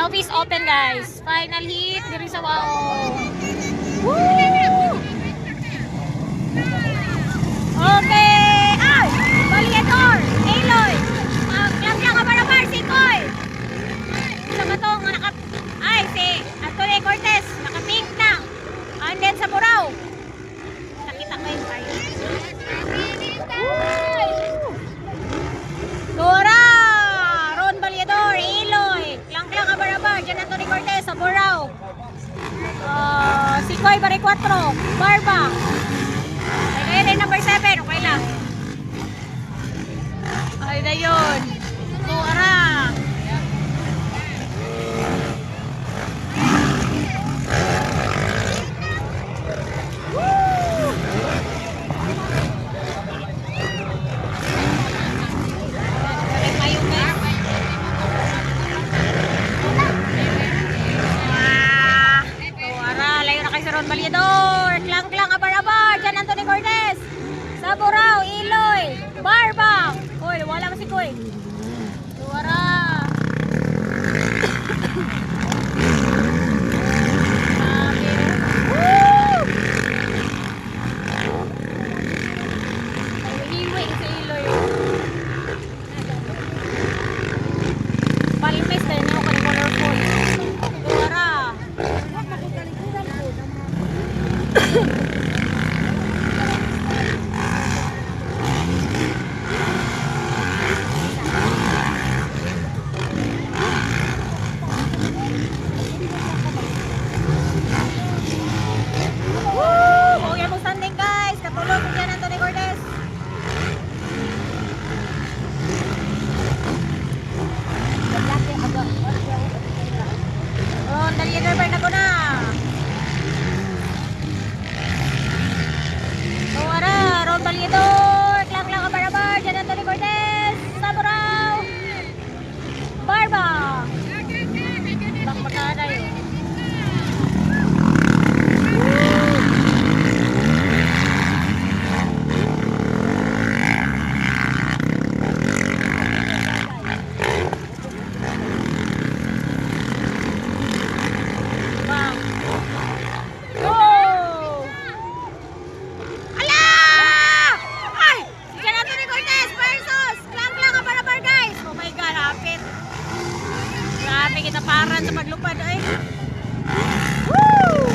Showpiece open guys. Final hit diri sa Wao. Woo! Okay. Ay! Baliador! Aloy! Lang ka para Sikoy! Sa batong naka... Ay, si Anthony Cortez. Naka-pink na. And then sa Burao. Nakita ko yung tayo. Dora! Ron Baliador! Aloy! Lang ka para Jan Anthony Cortez sa Burao. Sikoy Bari 4. Barba. Ay rin number 7. Okay lang. Ay na yun. Tuara. Ron Baliador, klang abar-abar, Jan Anthony Cortez, sa Burao, Iloy, Barba. Uy, wala mo si Kuy. Tuwara. Hiwi si Iloy. Palmes na yun, colorful. Tuwara. Okay mo standing guys, katulog ko dyan Anthony Cortez. Oh, dali driver na ko na. Ron Baliador, klang abar-abar, Jan Anthony Cortez, sa Burao, Barba. Bakbakada yun. Grabe kita paran sa paglupad ay. Woo!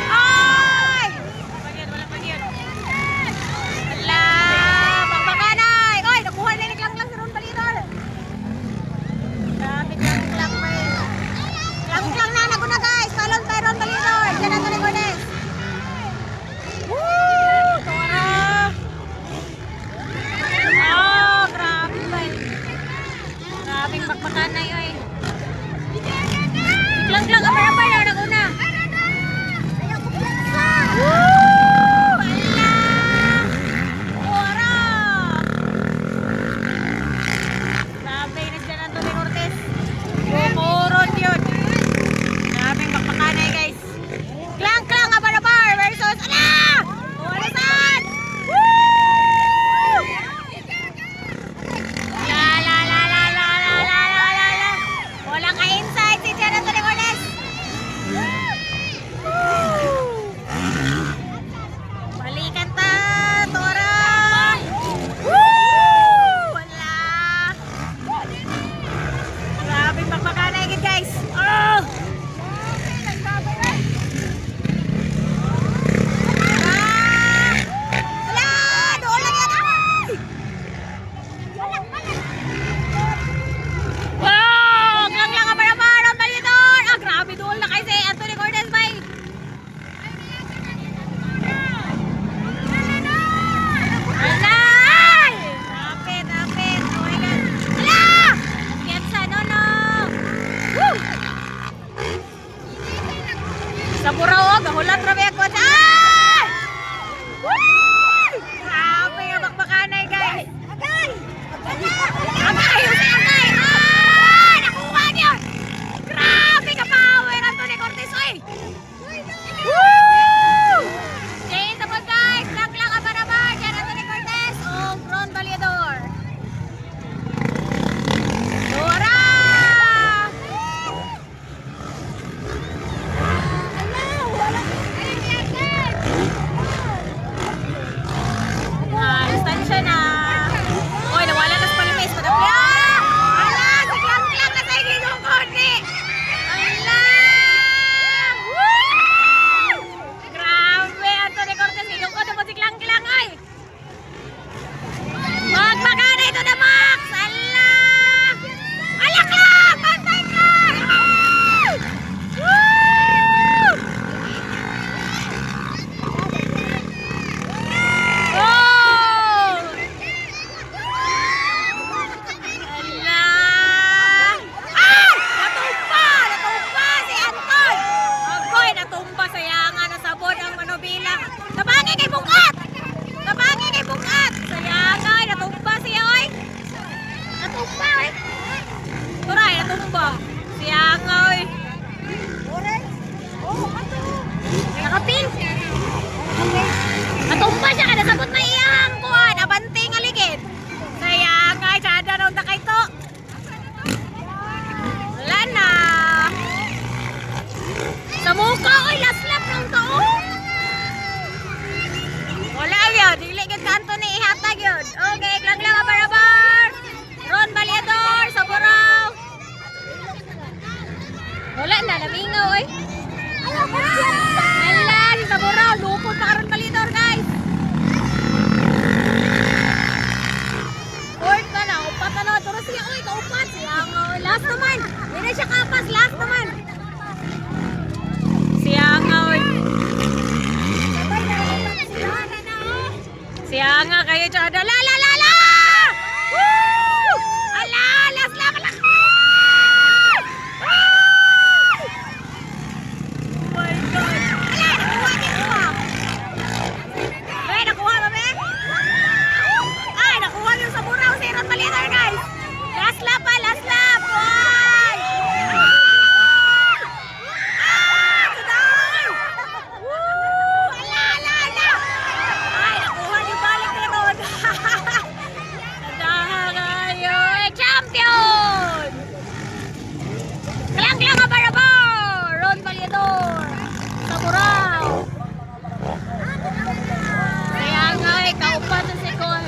Ay! Wala pa yun. Hala! Pagbakanay! Oy, nakuha na ni Klang si Ron Baliador. Grabe Klang pa eh. Klang na ako na guys. Talon kay Ron Baliador. Diyan na Cortez. Woo! Tora! Grabing bakbakan na yun. last naman. Hindi siya kapas, last naman. Siya nga, oy. Siya nga kayo, Chado. La, la, la, la! Woo! Ala, last lap, ala! Oh my God! Ala, nakuha din ko ah! Ay, nakuha ba, be? Ay, nakuha din sa buraw si Ron Malitor, guys! Last lap pa, last lap! Ay! Ah! Tudor! Woo! Ala, ala, ala! Ay, nakuha niyo balik ni Ron! Nadaha kayo! Eh, champion! Klang-klang ang barabor! Ron Malitor! Sa buraw! Kaya nga eh, kaupat sa sikon.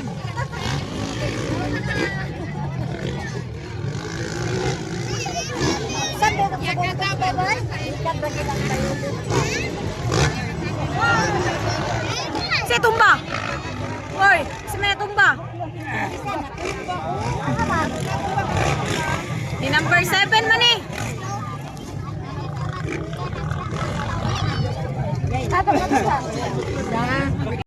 Si Tumba! Oy, si May Tumba! Di number 7 man eh!